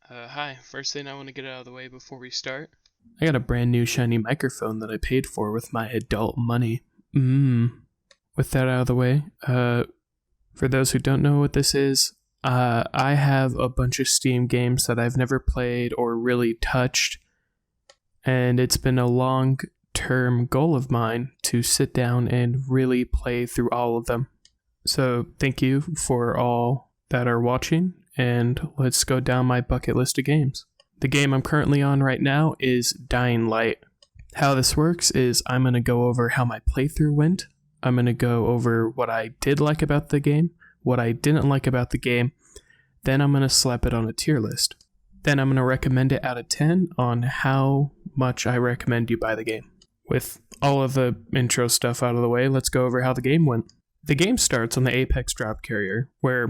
Hi. First thing I want to get out of the way before we start. I got a brand new shiny microphone that I paid for with my adult money. With that out of the way, for those who don't know what this is, I have a bunch of Steam games that I've never played or really touched, and it's been a long-term goal of mine to sit down and really play through all of them. So thank you for all that are watching, and let's go down my bucket list of games. The game I'm currently on right now is dyinglight. How this works is I'm going to go over how my playthrough went. I'm going to go over what I did like about the game, what I didn't like about the game. Then I'm going to slap it on a tier list. Then I'm going to recommend it out of 10 on how much I recommend you buy the game. With all of the intro stuff out of the way, let's go over how the game went. The game starts on the Apex drop carrier, where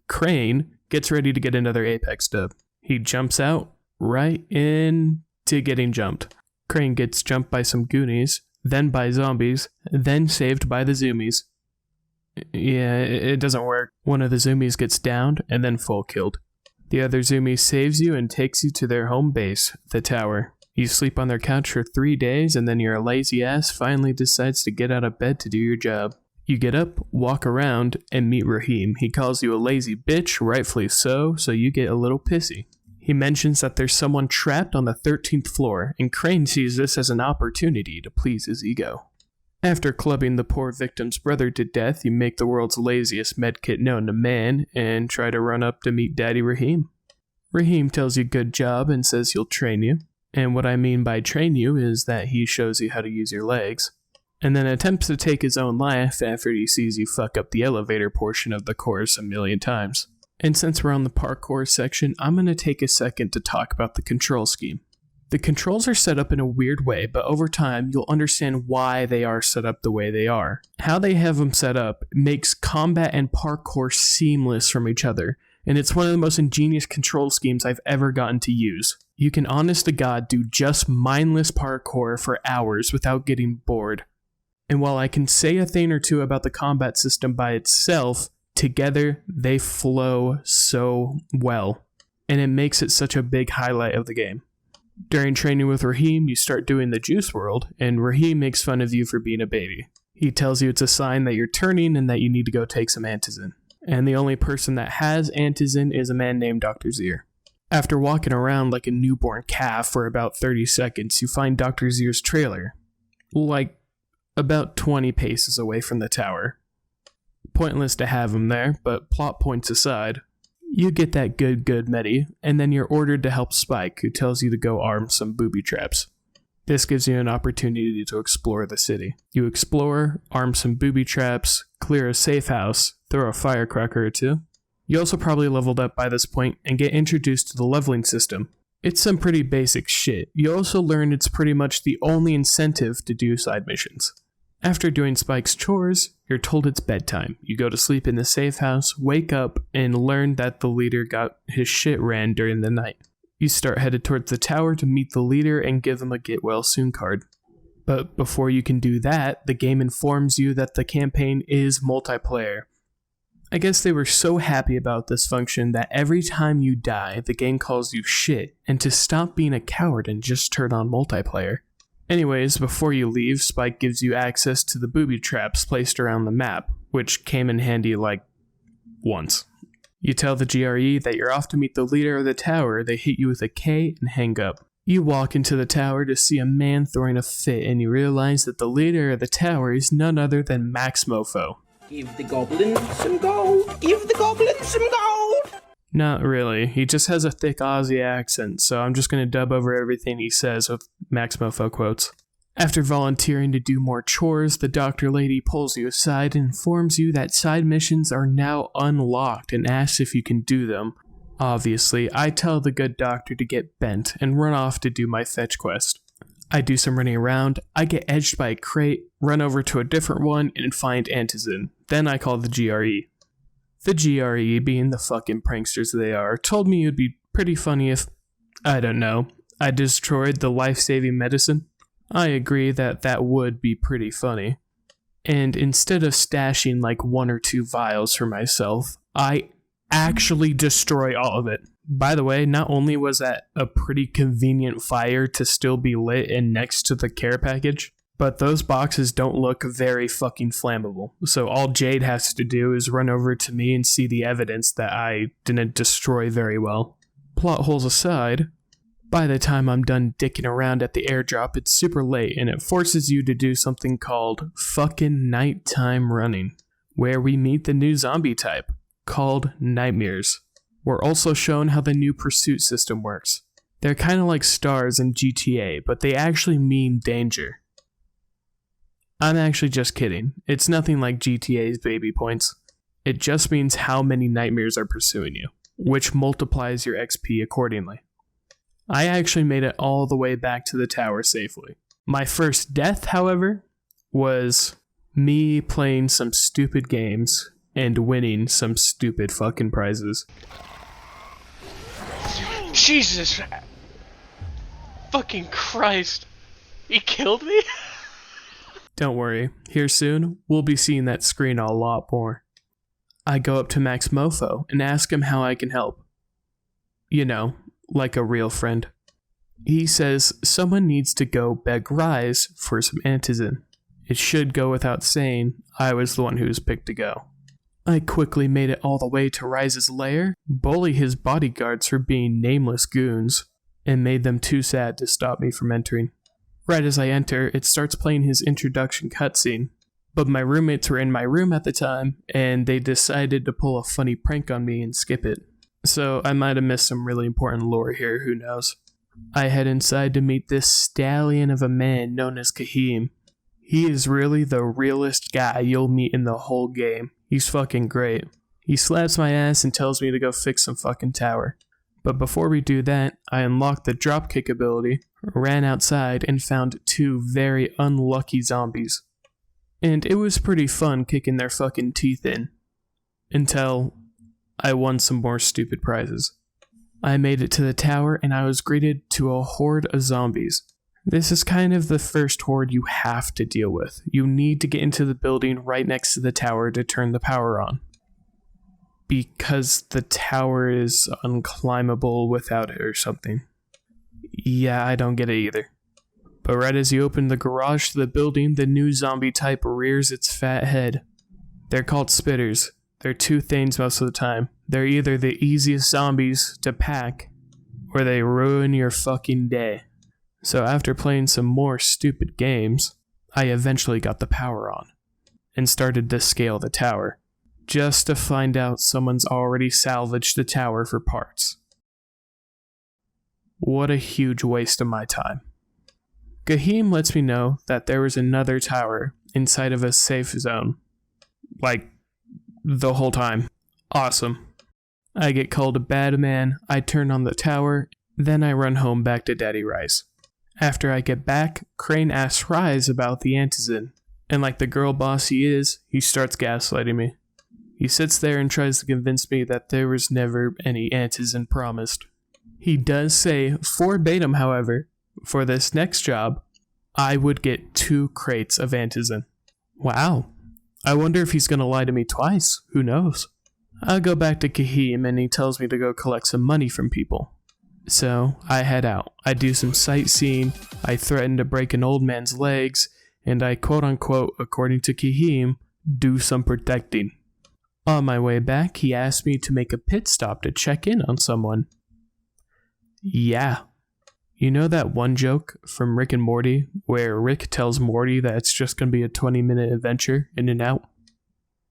Crane gets ready to get another Apex dub. He jumps out right into getting jumped. Crane gets jumped by some goonies, then by zombies, then saved by the zoomies. Yeah, it doesn't work. One of the zoomies gets downed and then full killed. The other zoomie saves you and takes you to their home base, the tower. You sleep on their couch for 3 days and then your lazy ass finally decides to get out of bed to do your job. You get up, walk around, and meet Raheem. He calls you a lazy bitch, rightfully so you get a little pissy. He mentions that there's someone trapped on the 13th floor, and Crane sees this as an opportunity to please his ego. After clubbing the poor victim's brother to death, you make the world's laziest medkit known to man, and try to run up to meet Daddy Raheem. Raheem tells you good job and says he'll train you, and what I mean by train you is that he shows you how to use your legs, and then attempts to take his own life after he sees you fuck up the elevator portion of the course a million times. And since we're on the parkour section, I'm going to take a second to talk about the control scheme. The controls are set up in a weird way, but over time, you'll understand why they are set up the way they are. How they have them set up makes combat and parkour seamless from each other, and it's one of the most ingenious control schemes I've ever gotten to use. You can honest to God do just mindless parkour for hours without getting bored. And while I can say a thing or two about the combat system by itself, together, they flow so well, and it makes it such a big highlight of the game. During training with Raheem, you start doing the juice world, and Raheem makes fun of you for being a baby. He tells you it's a sign that you're turning and that you need to go take some antisense. And the only person that has antisense is a man named Dr. Zier. After walking around like a newborn calf for about 30 seconds, you find Dr. Zier's trailer, like about 20 paces away from the tower. Pointless to have him there, but plot points aside, you get that good medi, and then you're ordered to help Spike, who tells you to go arm some booby traps. This gives you an opportunity to explore the city. You explore, arm some booby traps, clear a safe house, throw a firecracker or two. You also probably leveled up by this point and get introduced to the leveling system. It's some pretty basic shit. You also learn it's pretty much the only incentive to do side missions. After doing Spike's chores, you're told it's bedtime. You go to sleep in the safe house, wake up, and learn that the leader got his shit ran during the night. You start headed towards the tower to meet the leader and give him a get well soon card. But before you can do that, the game informs you that the campaign is multiplayer. I guess they were so happy about this function that every time you die, the game calls you shit, and to stop being a coward and just turn on multiplayer. Anyways, before you leave, Spike gives you access to the booby traps placed around the map, which came in handy once. You tell the GRE that you're off to meet the leader of the tower. They hit you with a K and hang up. You walk into the tower to see a man throwing a fit, and you realize that the leader of the tower is none other than Max Mofo. Give the goblin some gold! Give the goblin some gold! Not really. He just has a thick Aussie accent, so I'm just going to dub over everything he says with Max Mofo quotes. After volunteering to do more chores, the doctor lady pulls you aside and informs you that side missions are now unlocked and asks if you can do them. Obviously, I tell the good doctor to get bent and run off to do my fetch quest. I do some running around, I get edged by a crate, run over to a different one, and find antisense. Then I call the GRE. The GRE, being the fucking pranksters they are, told me it would be pretty funny if, I don't know, I destroyed the life-saving medicine. I agree that would be pretty funny. And instead of stashing like 1 or 2 vials for myself, I actually destroy all of it. By the way, not only was that a pretty convenient fire to still be lit and next to the care package, but those boxes don't look very fucking flammable. So all Jade has to do is run over to me and see the evidence that I didn't destroy very well. Plot holes aside, by the time I'm done dicking around at the airdrop, it's super late and it forces you to do something called fucking nighttime running, where we meet the new zombie type, called nightmares. We're also shown how the new pursuit system works. They're kind of like stars in GTA, but they actually mean danger. I'm actually just kidding. It's nothing like GTA's baby points. It just means how many nightmares are pursuing you, which multiplies your XP accordingly. I actually made it all the way back to the tower safely. My first death, however, was me playing some stupid games and winning some stupid fucking prizes. Jesus! Fucking Christ! He killed me? Don't worry, here soon, we'll be seeing that screen a lot more. I go up to Max Mofo and ask him how I can help. You know, like a real friend. He says someone needs to go beg Rise for some antizen. It should go without saying, I was the one who was picked to go. I quickly made it all the way to Rise's lair, bully his bodyguards for being nameless goons, and made them too sad to stop me from entering. Right as I enter, it starts playing his introduction cutscene, but my roommates were in my room at the time, and they decided to pull a funny prank on me and skip it. So I might have missed some really important lore here, who knows. I head inside to meet this stallion of a man known as Kahim. He is really the realest guy you'll meet in the whole game. He's fucking great. He slaps my ass and tells me to go fix some fucking tower. But before we do that, I unlocked the dropkick ability, ran outside, and found 2 very unlucky zombies. And it was pretty fun kicking their fucking teeth in. Until I won some more stupid prizes. I made it to the tower and I was greeted to a horde of zombies. This is kind of the first horde you have to deal with. You need to get into the building right next to the tower to turn the power on. Because the tower is unclimbable without it or something. Yeah, I don't get it either. But right as you open the garage to the building, the new zombie type rears its fat head. They're called spitters. They're 2 things most of the time. They're either the easiest zombies to pack, or they ruin your fucking day. So after playing some more stupid games, I eventually got the power on, and started to scale the tower, just to find out someone's already salvaged the tower for parts. What a huge waste of my time. Kahim lets me know that there was another tower inside of a safe zone. Like, the whole time. Awesome. I get called a bad man, I turn on the tower, then I run home back to Daddy Rice. After I get back, Crane asks Rise about the antizen, and like the girl boss he is, he starts gaslighting me. He sits there and tries to convince me that there was never any antizen promised. He does say, verbatim however, for this next job, I would get 2 crates of antizen. Wow. I wonder if he's gonna lie to me twice. Who knows? I'll go back to Kahim and he tells me to go collect some money from people. So I head out. I do some sightseeing, I threaten to break an old man's legs, and I quote unquote, according to Kahim, do some protecting. On my way back, he asked me to make a pit stop to check in on someone. Yeah. You know that one joke from Rick and Morty where Rick tells Morty that it's just going to be a 20-minute adventure in and out?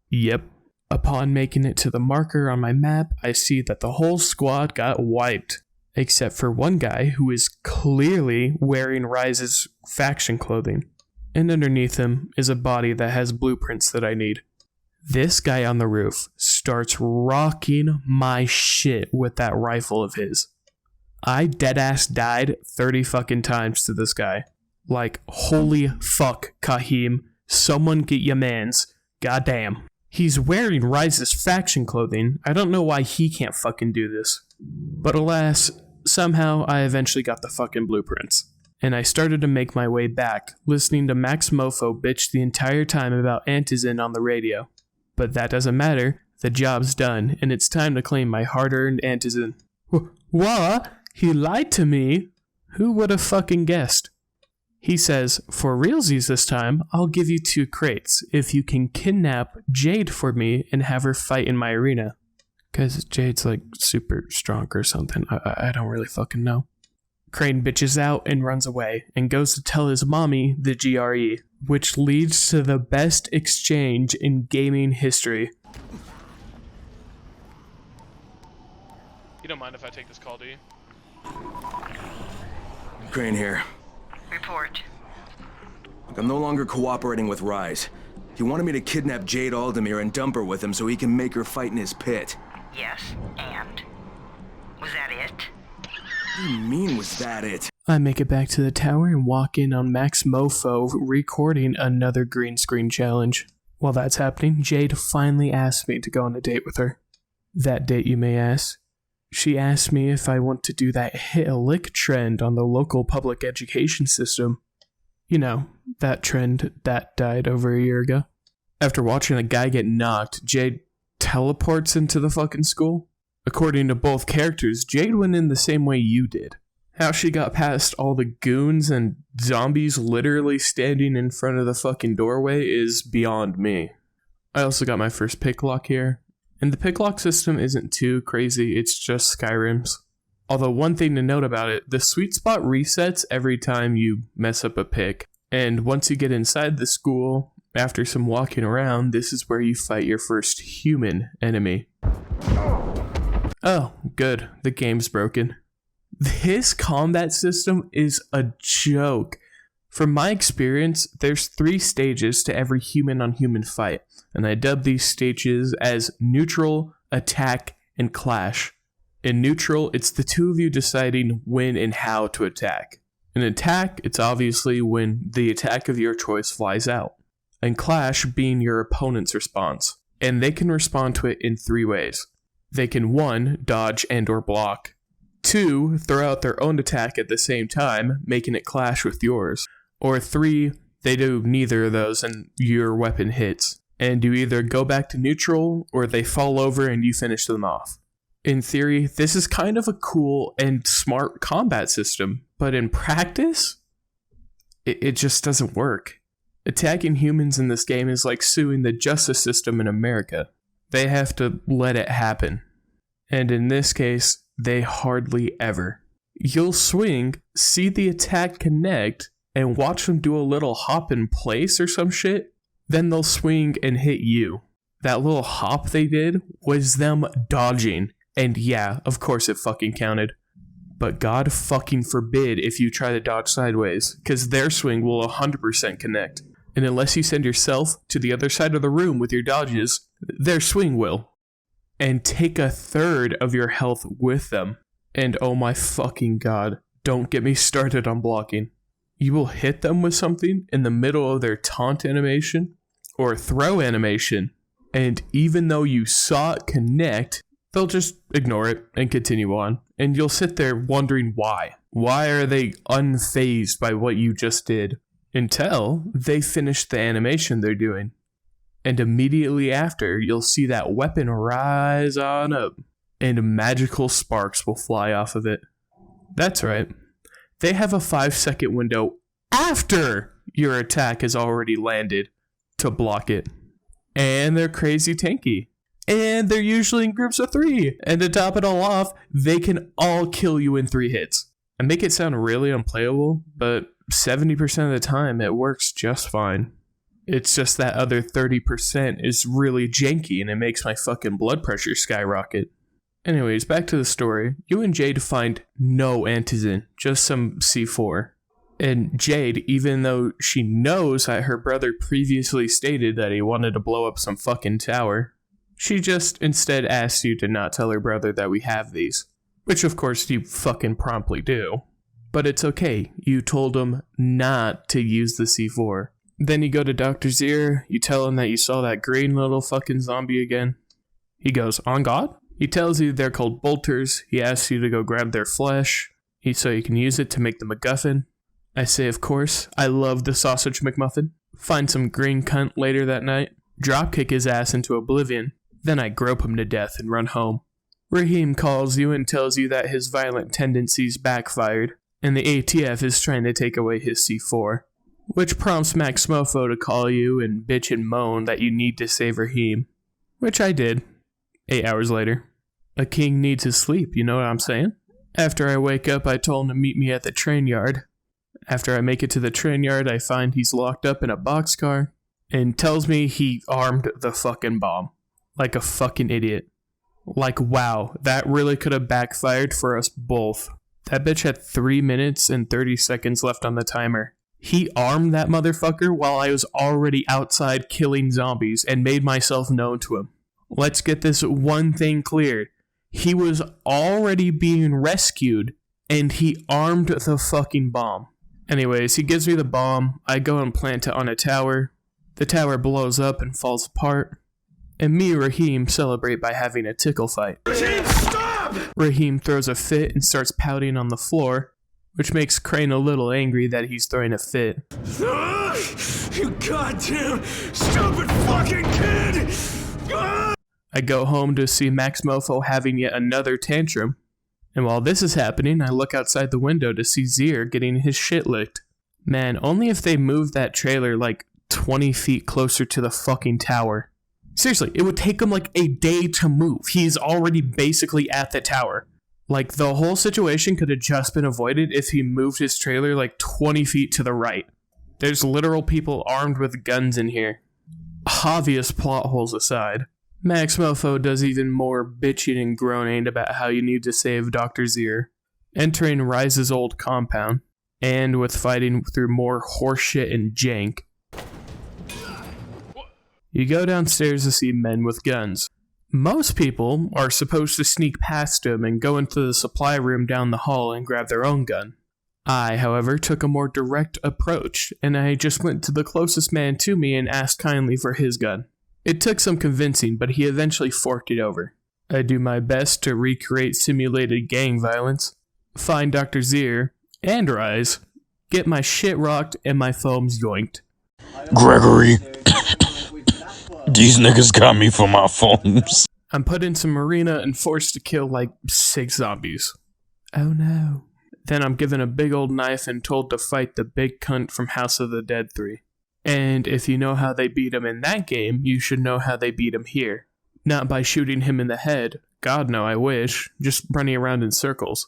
Yep. Upon making it to the marker on my map, I see that the whole squad got wiped, except for one guy who is clearly wearing Rise's faction clothing, and underneath him is a body that has blueprints that I need. This guy on the roof starts rocking my shit with that rifle of his. I deadass died 30 fucking times to this guy. Like, holy fuck, Kahim. Someone get your mans. Goddamn. He's wearing Rise's faction clothing. I don't know why he can't fucking do this. But alas, somehow I eventually got the fucking blueprints. And I started to make my way back, listening to Max Mofo bitch the entire time about antizen on the radio. But that doesn't matter. The job's done, and it's time to claim my hard-earned antizen. What? He lied to me? Who would have fucking guessed? He says, for realsies this time, I'll give you 2 crates if you can kidnap Jade for me and have her fight in my arena. Because Jade's like super strong or something. I don't really fucking know. Crane bitches out and runs away and goes to tell his mommy the GRE, which leads to the best exchange in gaming history. You don't mind if I take this call, do you? Crane here. Report. I'm no longer cooperating with Rise. He wanted me to kidnap Jade Aldemir and dump her with him so he can make her fight in his pit. Yes, and? Was that it? What do you mean, was that it? I make it back to the tower and walk in on Max Mofo recording another green screen challenge. While that's happening, Jade finally asks me to go on a date with her. That date, you may ask? She asked me if I want to do that hit a lick trend on the local public education system. You know, that trend that died over a year ago. After watching a guy get knocked, Jade teleports into the fucking school. According to both characters, Jade went in the same way you did. How she got past all the goons and zombies literally standing in front of the fucking doorway is beyond me. I also got my first pick lock here. And the pick lock system isn't too crazy, it's just Skyrim's. Although one thing to note about it, the sweet spot resets every time you mess up a pick. And once you get inside the school, after some walking around, this is where you fight your first human enemy. Oh, good, the game's broken. This combat system is a joke. From my experience, there's 3 stages to every human-on-human fight, and I dub these stages as neutral, attack, and clash. In neutral, it's the 2 of you deciding when and how to attack. In attack, it's obviously when the attack of your choice flies out. And clash being your opponent's response. And they can respond to it in 3 ways. They can 1, dodge and or block. 2, throw out their own attack at the same time, making it clash with yours. Or 3, they do neither of those and your weapon hits. And you either go back to neutral or they fall over and you finish them off. In theory, this is kind of a cool and smart combat system, but in practice, it just doesn't work. Attacking humans in this game is like suing the justice system in America. They have to let it happen. And in this case, they hardly ever. You'll swing, see the attack connect, and watch them do a little hop in place or some shit, then they'll swing and hit you. That little hop they did was them dodging, and yeah, of course it fucking counted. But God fucking forbid if you try to dodge sideways, because their swing will 100% connect. And unless you send yourself to the other side of the room with your dodges, their swing will. And take 1/3 of your health with them. And oh my fucking God, don't get me started on blocking. You will hit them with something in the middle of their taunt animation or throw animation, and even though you saw it connect, they'll just ignore it and continue on. And you'll sit there wondering why. Why are they unfazed by what you just did? Until they finish the animation they're doing. And immediately after, you'll see that weapon rise on up, and magical sparks will fly off of it. That's right. They have a 5-second window after your attack has already landed to block it. And they're crazy tanky. And they're usually in groups of 3. And to top it all off, they can all kill you in 3 hits. I make it sound really unplayable, but 70% of the time it works just fine. It's just that other 30% is really janky and it makes my fucking blood pressure skyrocket. Anyways, back to the story. You and Jade find no antizen, just some C4. And Jade, even though she knows that her brother previously stated that he wanted to blow up some fucking tower, she just instead asks you to not tell her brother that we have these. Which of course you fucking promptly do. But it's okay, you told him not to use the C4. Then you go to Dr. Zir, you tell him that you saw that green little fucking zombie again. He goes, on God? He tells you they're called bolters, he asks you to go grab their flesh, so you can use it to make the MacGuffin. I say of course, I love the sausage McMuffin. Find some green cunt later that night, dropkick his ass into oblivion. Then I grope him to death and run home. Raheem calls you and tells you that his violent tendencies backfired, and the ATF is trying to take away his C4, which prompts Max Mofo to call you and bitch and moan that you need to save Raheem, which I did, 8 hours later. A king needs his sleep, you know what I'm saying? After I wake up, I told him to meet me at the train yard. After I make it to the train yard, I find he's locked up in a boxcar and tells me he armed the fucking bomb. Like a fucking idiot. Like, wow, that really could have backfired for us both. That bitch had 3 minutes and 30 seconds left on the timer. He armed that motherfucker while I was already outside killing zombies and made myself known to him. Let's get this one thing cleared. He was already being rescued, and he armed the fucking bomb. Anyways, he gives me the bomb, I go and plant it on a tower. The tower blows up and falls apart. And me and Raheem celebrate by having a tickle fight. Raheem, stop! Raheem throws a fit and starts pouting on the floor, which makes Crane a little angry that he's throwing a fit. You goddamn stupid fucking kid! I go home to see Max Mofo having yet another tantrum, and while this is happening, I look outside the window to see Zier getting his shit licked. Man, only if they moved that trailer like 20 feet closer to the fucking tower. Seriously, it would take him like a day to move. He's already basically at the tower. Like, the whole situation could have just been avoided if he moved his trailer like 20 feet to the right. There's literal people armed with guns in here. Obvious plot holes aside. Max Mofo does even more bitching and groaning about how you need to save Dr. Zier, entering Rise's old compound, and with fighting through more horseshit and jank. You go downstairs to see men with guns. Most people are supposed to sneak past them and go into the supply room down the hall and grab their own gun. I, however, took a more direct approach, and I just went to the closest man to me and asked kindly for his gun. It took some convincing, but he eventually forked it over. I do my best to recreate simulated gang violence, find Dr. Zier, and Rise, get my shit rocked and my foams yoinked. Gregory, these niggas got me for my foams. I'm put in some arena and forced to kill like 6 zombies. Oh no. Then I'm given a big old knife and told to fight the big cunt from House of the Dead 3. And if you know how they beat him in that game, you should know how they beat him here. Not by shooting him in the head. God no, I wish. Just running around in circles.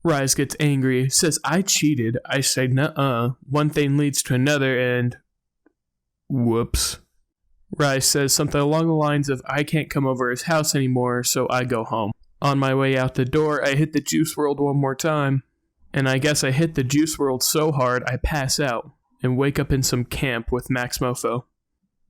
Rise gets angry, says I cheated. I say nuh-uh. One thing leads to another and... whoops. Rise says something along the lines of I can't come over his house anymore, so I go home. On my way out the door, I hit the Juice World one more time. And I guess I hit the Juice World so hard I pass out and wake up in some camp with Max Mofo.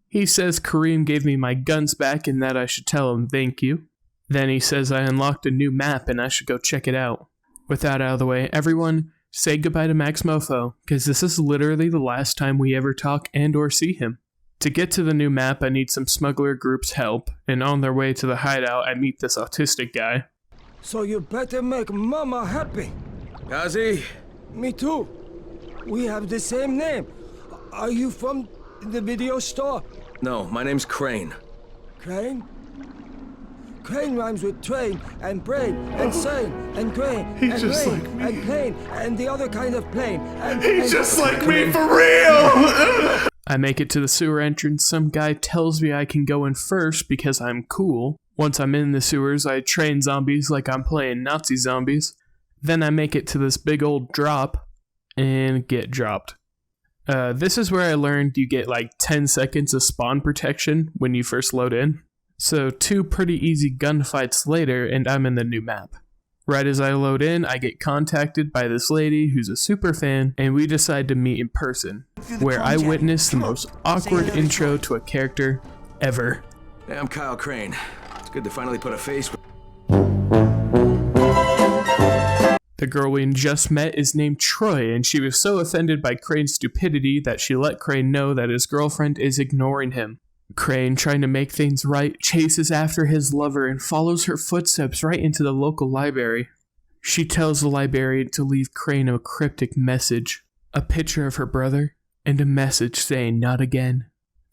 He says Kareem gave me my guns back and that I should tell him thank you. Then he says I unlocked a new map and I should go check it out. With that out of the way, everyone say goodbye to Max Mofo, because this is literally the last time we ever talk and or see him. To get to the new map, I need some smuggler group's help, and on their way to the hideout, I meet this autistic guy. So you better make Mama happy. Kazi? Me too. We have the same name. Are you from the video store? No, my name's Crane. Crane? Crane rhymes with train and brain and sane and grain and just rain like me. and plane and the other kind of plane. And, He's just like me for real! I make it to the sewer entrance. Some guy tells me I can go in first because I'm cool. Once I'm in the sewers, I train zombies like I'm playing Nazi zombies. Then I make it to this big old drop and get dropped. This is where I learned you get like 10 seconds of spawn protection when you first load in. So 2 pretty easy gunfights later and I'm in the new map. Right as I load in, I get contacted by this lady who's a super fan, and we decide to meet in person, where I witness the most awkward intro to a character ever. Hey, I'm Kyle Crane. It's good to finally put a face with... The girl we just met is named Troy, and she was so offended by Crane's stupidity that she let Crane know that his girlfriend is ignoring him. Crane, trying to make things right, chases after his lover and follows her footsteps right into the local library. She tells the librarian to leave Crane a cryptic message, a picture of her brother, and a message saying not again.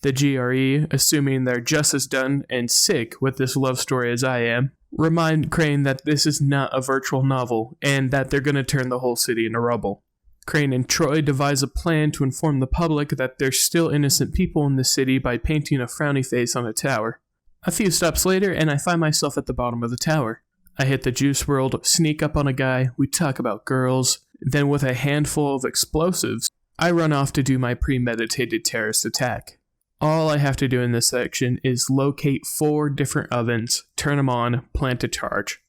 The GRE, assuming they're just as done and sick with this love story as I am, remind Crane that this is not a virtual novel and that they're going to turn the whole city into rubble. Crane and Troy devise a plan to inform the public that there's still innocent people in the city by painting a frowny face on a tower. A few stops later, and I find myself at the bottom of the tower. I hit the juice world, sneak up on a guy, we talk about girls, then with a handful of explosives, I run off to do my premeditated terrorist attack. All I have to do in this section is locate 4 different ovens, turn them on, plant a charge.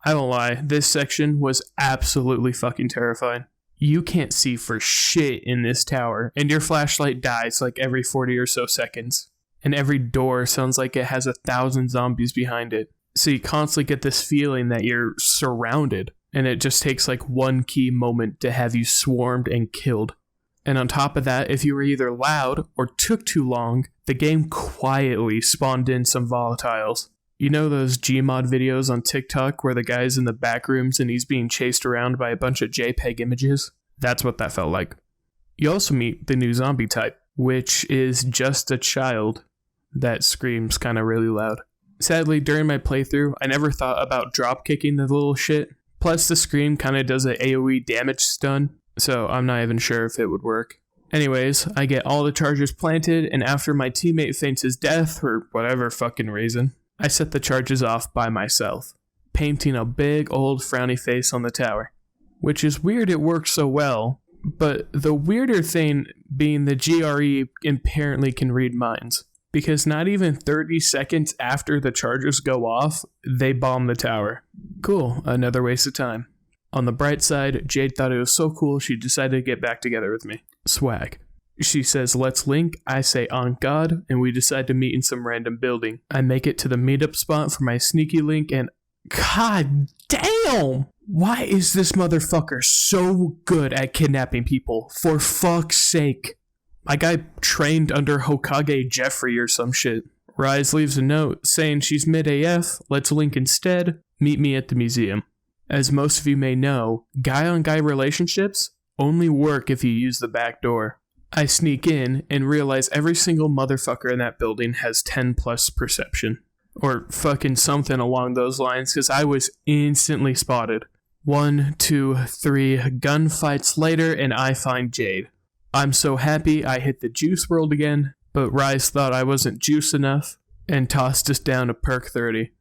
I won't lie, this section was absolutely fucking terrifying. You can't see for shit in this tower, and your flashlight dies like every 40 or so seconds. And every door sounds like it has 1,000 zombies behind it. So you constantly get this feeling that you're surrounded, and it just takes like one key moment to have you swarmed and killed. And on top of that, if you were either loud or took too long, the game quietly spawned in some volatiles. You know those Gmod videos on TikTok where the guy's in the back rooms and he's being chased around by a bunch of JPEG images? That's what that felt like. You also meet the new zombie type, which is just a child that screams kind of really loud. Sadly, during my playthrough, I never thought about drop kicking the little shit. Plus, the scream kind of does an AoE damage stun, so I'm not even sure if it would work. Anyways, I get all the charges planted, and after my teammate faints his death, for whatever fucking reason, I set the charges off by myself, painting a big old frowny face on the tower. Which is weird it works so well, but the weirder thing being the GRE apparently can read minds. Because not even 30 seconds after the charges go off, they bomb the tower. Cool, another waste of time. On the bright side, Jade thought it was so cool she decided to get back together with me. Swag. She says, let's link, I say on God, and we decide to meet in some random building. I make it to the meetup spot for my sneaky link and... God damn! Why is this motherfucker so good at kidnapping people? For fuck's sake. My guy trained under Hokage Jeffrey or some shit. Rise leaves a note saying she's mid AF, let's link instead, meet me at the museum. As most of you may know, guy-on-guy relationships only work if you use the back door. I sneak in and realize every single motherfucker in that building has 10 plus perception. Or fucking something along those lines, because I was instantly spotted. 1, 2, 3 gunfights later and I find Jade. I'm so happy I hit the juice world again, but Rise thought I wasn't juice enough and tossed us down to perk 30.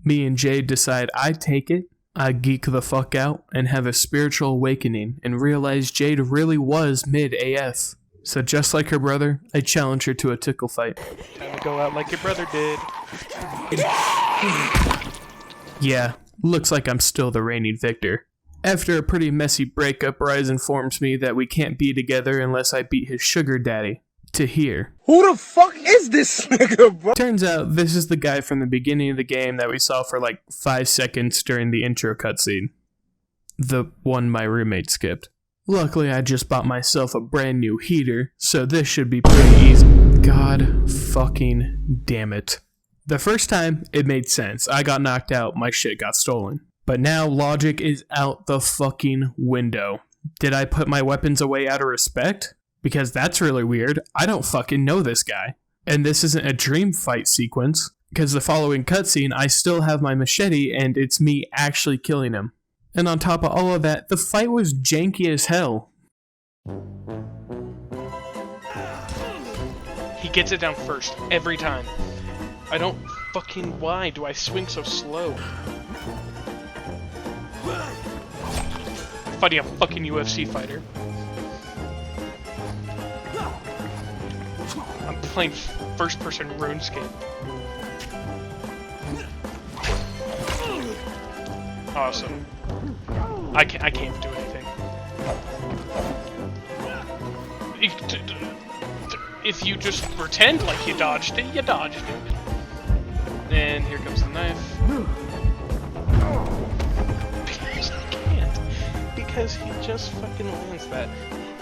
Me and Jade decide I take it, I geek the fuck out, and have a spiritual awakening and realize Jade really was mid AF. So just like her brother, I challenge her to a tickle fight. Time to go out like your brother did. Yeah, looks like I'm still the reigning victor. After a pretty messy breakup, Rise informs me that we can't be together unless I beat his sugar daddy. To hear. Who the fuck is this nigga, bro? Turns out this is the guy from the beginning of the game that we saw for like 5 seconds during the intro cutscene. The one my roommate skipped. Luckily, I just bought myself a brand new heater, so this should be pretty easy. God fucking damn it. The first time, it made sense. I got knocked out, my shit got stolen. But now logic is out the fucking window. Did I put my weapons away out of respect? Because that's really weird. I don't fucking know this guy. And this isn't a dream fight sequence, because the following cutscene, I still have my machete and it's me actually killing him. And on top of all of that, the fight was janky as hell. He gets it down first, every time. I don't fucking... Why do I swing so slow? Fighting a fucking UFC fighter. I'm playing first-person RuneScape. Awesome. I can't do anything. If you just pretend like you dodged it, you dodged it. And here comes the knife. Because I can't. Because he just fucking lands that.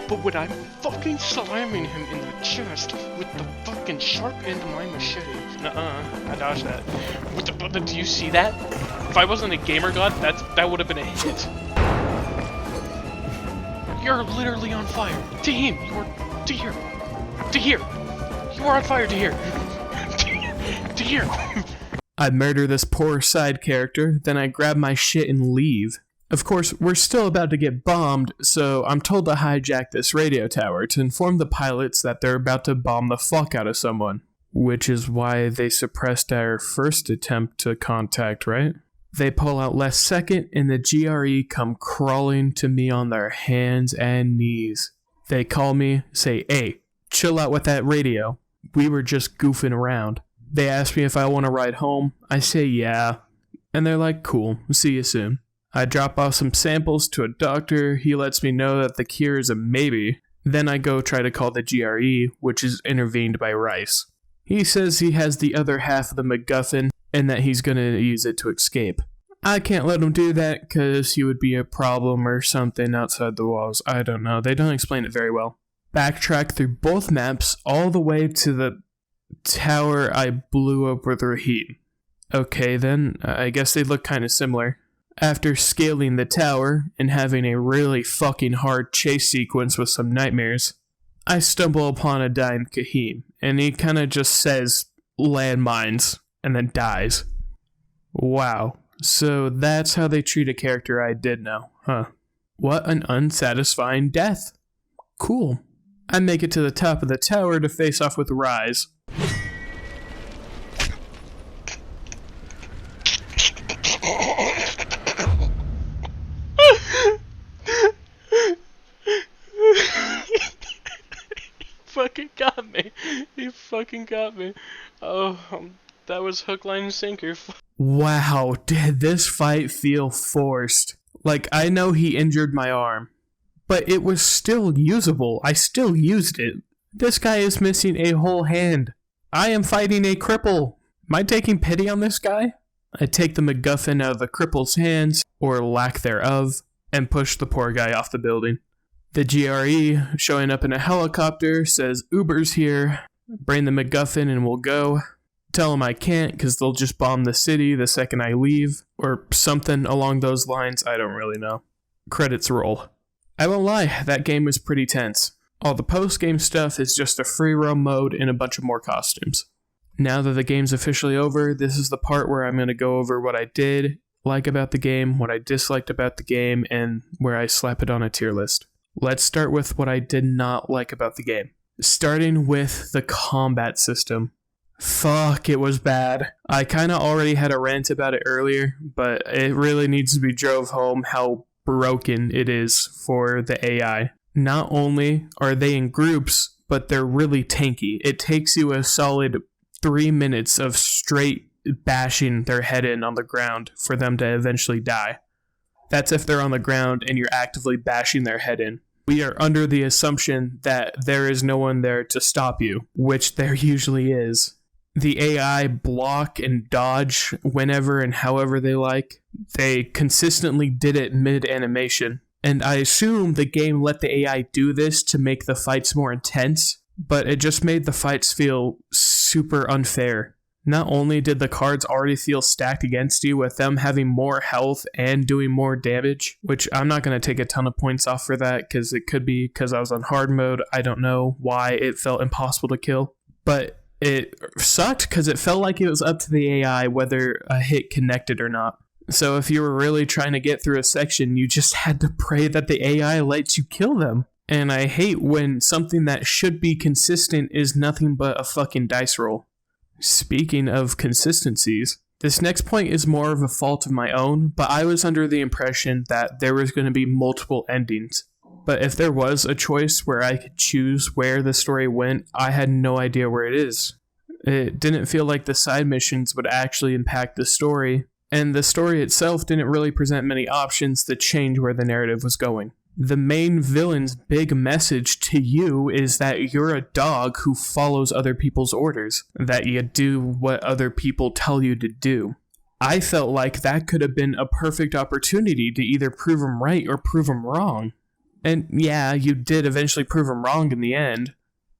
But when I'm fucking slamming him in the chest with the fucking sharp end of my machete. Nuh-uh, I dodged that. But do you see that? If I wasn't a gamer god, that would have been a hit. You're literally on fire. To him, you're to here. To here. You are on fire, Deer! Deer! I murder this poor side character, then I grab my shit and leave. Of course, we're still about to get bombed, so I'm told to hijack this radio tower to inform the pilots that they're about to bomb the fuck out of someone. Which is why they suppressed our first attempt to contact, right? They pull out last second, and the GRE come crawling to me on their hands and knees. They call me, say, "Hey, chill out with that radio. We were just goofing around." They ask me if I want to ride home. I say yeah. And they're like, "Cool, see you soon." I drop off some samples to a doctor. He lets me know that the cure is a maybe. Then I go try to call the GRE, which is intervened by Rice. He says he has the other half of the MacGuffin and that he's gonna use it to escape. I can't let him do that because he would be a problem or something outside the walls. I don't know. They don't explain it very well. Backtrack through both maps all the way to the tower I blew up with Rahim. Okay then, I guess they look kind of similar. After scaling the tower and having a really fucking hard chase sequence with some nightmares, I stumble upon a dying Kahim, and he kind of just says landmines and then dies. Wow, so that's how they treat a character I did know, huh? What an unsatisfying death. Cool. I make it to the top of the tower to face off with Rise. Fucking got me. He fucking got me. Oh, that was hook, line, and sinker. Wow, did this fight feel forced? Like, I know he injured my arm, but it was still usable. I still used it. This guy is missing a whole hand. I am fighting a cripple. Am I taking pity on this guy? I take the MacGuffin out of the cripple's hands, or lack thereof, and push the poor guy off the building. The GRE, showing up in a helicopter, says Uber's here. Bring the MacGuffin and we'll go. Tell them I can't because they'll just bomb the city the second I leave. Or something along those lines, I don't really know. Credits roll. I won't lie, that game was pretty tense. All the post-game stuff is just a free roam mode and a bunch of more costumes. Now that the game's officially over, this is the part where I'm going to go over what I did like about the game, what I disliked about the game, and where I slap it on a tier list. Let's start with what I did not like about the game. Starting with the combat system. Fuck, it was bad. I kind of already had a rant about it earlier, but it really needs to be drove home how broken it is for the AI. Not only are they in groups, but they're really tanky. It takes you a solid 3 minutes of straight bashing their head in on the ground for them to eventually die. That's if they're on the ground and you're actively bashing their head in. We are under the assumption that there is no one there to stop you, which there usually is. The AI block and dodge whenever and however they like. They consistently did it mid-animation. And I assume the game let the AI do this to make the fights more intense, but it just made the fights feel super unfair. Not only did the cards already feel stacked against you with them having more health and doing more damage, which I'm not going to take a ton of points off for that because it could be because I was on hard mode. I don't know why it felt impossible to kill, but it sucked because it felt like it was up to the AI whether a hit connected or not. So if you were really trying to get through a section, you just had to pray that the AI lets you kill them. And I hate when something that should be consistent is nothing but a fucking dice roll. Speaking of consistencies, this next point is more of a fault of my own, but I was under the impression that there was going to be multiple endings. But if there was a choice where I could choose where the story went, I had no idea where it is. It didn't feel like the side missions would actually impact the story, and the story itself didn't really present many options to change where the narrative was going. The main villain's big message to you is that you're a dog who follows other people's orders, that you do what other people tell you to do. I felt like that could have been a perfect opportunity to either prove him right or prove him wrong. And yeah, you did eventually prove him wrong in the end,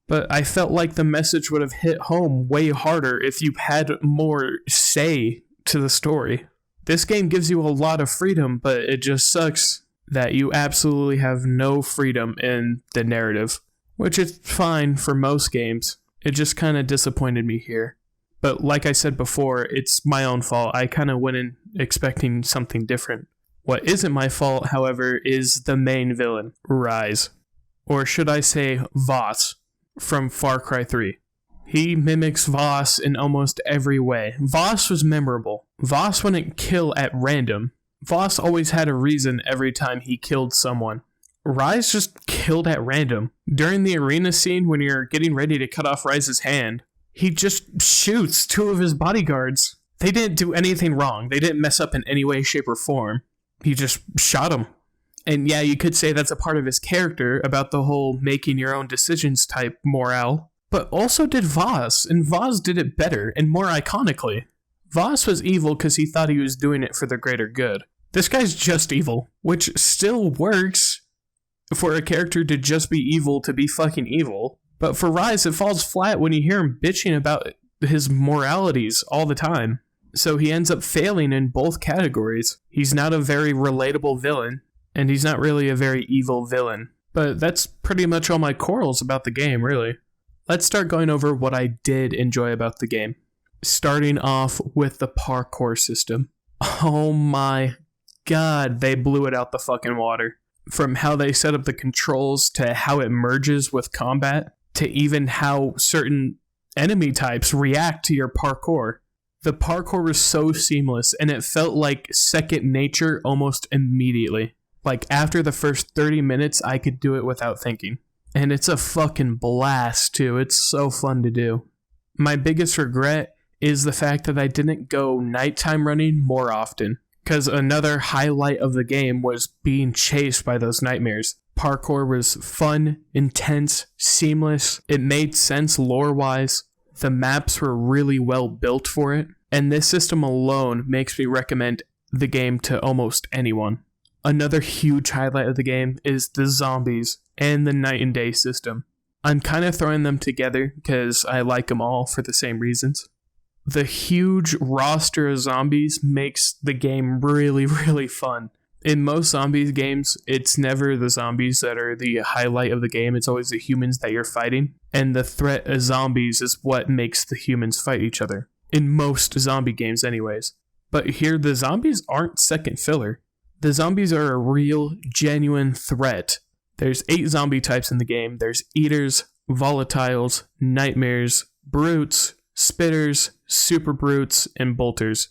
but I felt like the message would have hit home way harder if you had more say to the story. This game gives you a lot of freedom, but it just sucks that you absolutely have no freedom in the narrative, which is fine for most games. It just kind of disappointed me here. But like I said before, it's my own fault. I kind of went in expecting something different. What isn't my fault, however, is the main villain, Rise. Or should I say Voss, from Far Cry 3. He mimics Voss in almost every way. Voss was memorable. Voss wouldn't kill at random. Voss always had a reason every time he killed someone. Rise just killed at random. During the arena scene when you're getting ready to cut off Rise's hand, he just shoots 2 of his bodyguards. They didn't do anything wrong. They didn't mess up in any way, shape, or form. He just shot them. And yeah, you could say that's a part of his character about the whole making your own decisions type morale. But also did Voss, and Voss did it better and more iconically. Voss was evil because he thought he was doing it for the greater good. This guy's just evil, which still works for a character to just be evil to be fucking evil. But for Rise, it falls flat when you hear him bitching about his moralities all the time. So he ends up failing in both categories. He's not a very relatable villain, and he's not really a very evil villain. But that's pretty much all my quarrels about the game, really. Let's start going over what I did enjoy about the game. Starting off with the parkour system. Oh my god, they blew it out the fucking water. From how they set up the controls to how it merges with combat, to even how certain enemy types react to your parkour. The parkour was so seamless, and it felt like second nature almost immediately. Like after the first 30 minutes, I could do it without thinking. And it's a fucking blast too. It's so fun to do. My biggest regret is the fact that I didn't go nighttime running more often. Because another highlight of the game was being chased by those nightmares. Parkour was fun, intense, seamless. It made sense lore-wise. The maps were really well built for it. And this system alone makes me recommend the game to almost anyone. Another huge highlight of the game is the zombies and the night and day system. I'm kind of throwing them together because I like them all for the same reasons. The huge roster of zombies makes the game really, really fun. In most zombies games, it's never the zombies that are the highlight of the game. It's always the humans that you're fighting. And the threat of zombies is what makes the humans fight each other. In most zombie games anyways. But here, the zombies aren't second filler. The zombies are a real, genuine threat. There's 8 zombie types in the game. There's eaters, volatiles, nightmares, brutes, spitters, super brutes, and bolters.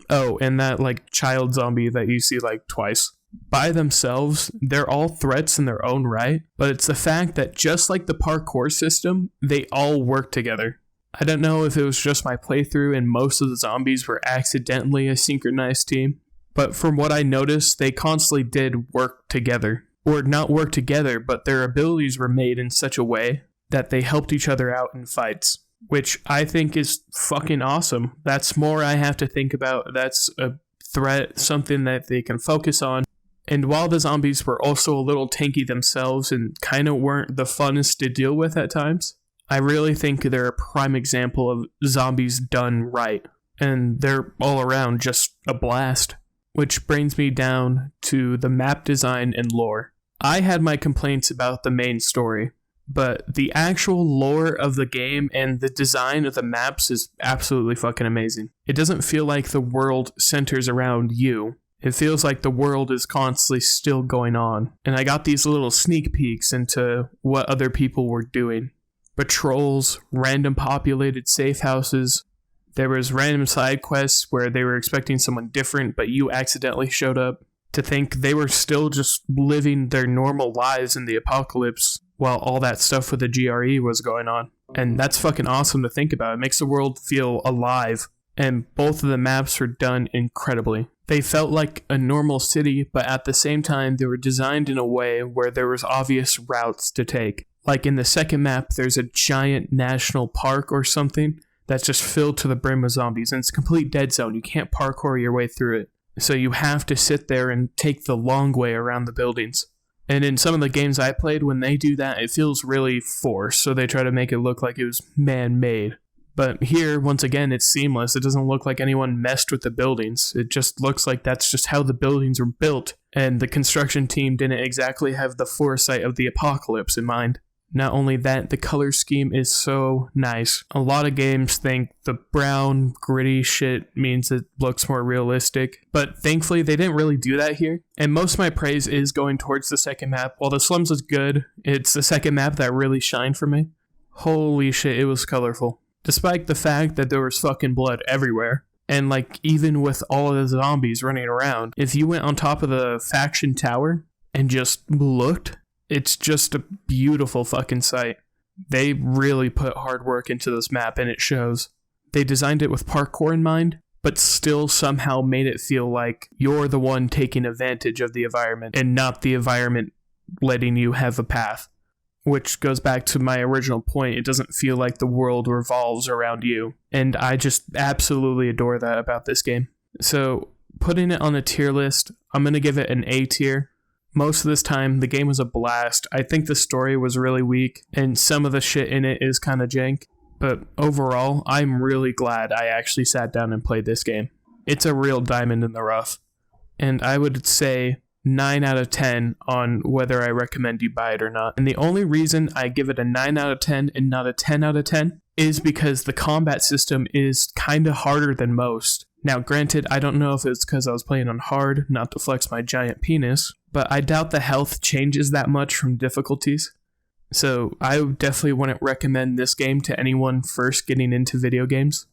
Oh, and that child zombie that you see twice. By themselves, they're all threats in their own right, but it's the fact that just like the parkour system, they all work together. I don't know if it was just my playthrough and most of the zombies were accidentally a synchronized team, but from what I noticed, they constantly did work together. Or not work together, but their abilities were made in such a way that they helped each other out in fights. Which I think is fucking awesome. That's more I have to think about. That's a threat, something that they can focus on. And while the zombies were also a little tanky themselves and kind of weren't the funnest to deal with at times, I really think they're a prime example of zombies done right. And they're all around just a blast. Which brings me down to the map design and lore. I had my complaints about the main story. But the actual lore of the game and the design of the maps is absolutely fucking amazing. It doesn't feel like the world centers around you. It feels like the world is constantly still going on. And I got these little sneak peeks into what other people were doing. Patrols, random populated safe houses. There was random side quests where they were expecting someone different, but you accidentally showed up. To think they were still just living their normal lives in the apocalypse while all that stuff with the GRE was going on. And that's fucking awesome to think about. It makes the world feel alive. And both of the maps were done incredibly. They felt like a normal city, but at the same time, they were designed in a way where there was obvious routes to take. Like in the second map, there's a giant national park or something that's just filled to the brim with zombies. And it's a complete dead zone. You can't parkour your way through it. So you have to sit there and take the long way around the buildings. And in some of the games I played, when they do that, it feels really forced, so they try to make it look like it was man-made. But here, once again, it's seamless. It doesn't look like anyone messed with the buildings. It just looks like that's just how the buildings were built, and the construction team didn't exactly have the foresight of the apocalypse in mind. Not only that, the color scheme is so nice. A lot of games think the brown, gritty shit means it looks more realistic, but thankfully they didn't really do that here. And most of my praise is going towards the second map. While the slums is good, it's the second map that really shined for me. Holy shit, it was colorful. Despite the fact that there was fucking blood everywhere. And like, even with all of the zombies running around, if you went on top of the faction tower and just looked, it's just a beautiful fucking sight. They really put hard work into this map and it shows. They designed it with parkour in mind, but still somehow made it feel like you're the one taking advantage of the environment and not the environment letting you have a path. Which goes back to my original point, it doesn't feel like the world revolves around you. And I just absolutely adore that about this game. So, putting it on a tier list, I'm going to give it an A tier. Most of this time, the game was a blast. I think the story was really weak, and some of the shit in it is kind of jank. But overall, I'm really glad I actually sat down and played this game. It's a real diamond in the rough. And I would say 9 out of 10 on whether I recommend you buy it or not. And the only reason I give it a 9 out of 10 and not a 10 out of 10 is because the combat system is kind of harder than most. Now, granted, I don't know if it's because I was playing on hard, not to flex my giant penis, but I doubt the health changes that much from difficulties. So I definitely wouldn't recommend this game to anyone first getting into video games.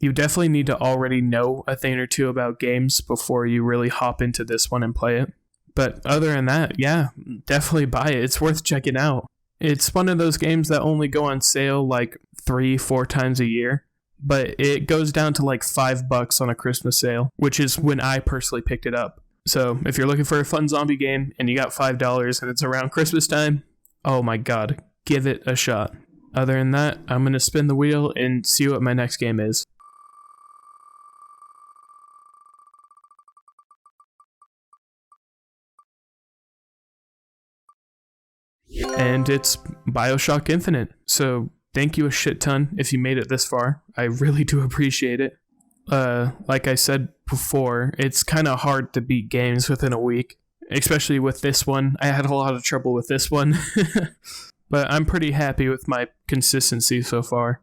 You definitely need to already know a thing or two about games before you really hop into this one and play it. But other than that, yeah, definitely buy it. It's worth checking out. It's one of those games that only go on sale like 3-4 times a year. But it goes down to like $5 on a Christmas sale, which is when I personally picked it up. So if you're looking for a fun zombie game and you got $5 and it's around Christmas time, oh my god, give it a shot. Other than that, I'm going to spin the wheel and see what my next game is. And it's BioShock Infinite. So thank you a shit ton if you made it this far. I really do appreciate it. Like I said before, it's kind of hard to beat games within a week, especially with this one. I had a lot of trouble with this one, but I'm pretty happy with my consistency so far.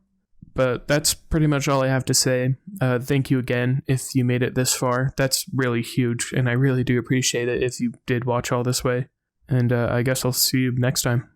But that's pretty much all I have to say. Thank you again if you made it this far. That's really huge, and I really do appreciate it if you did watch all this way. And I guess I'll see you next time.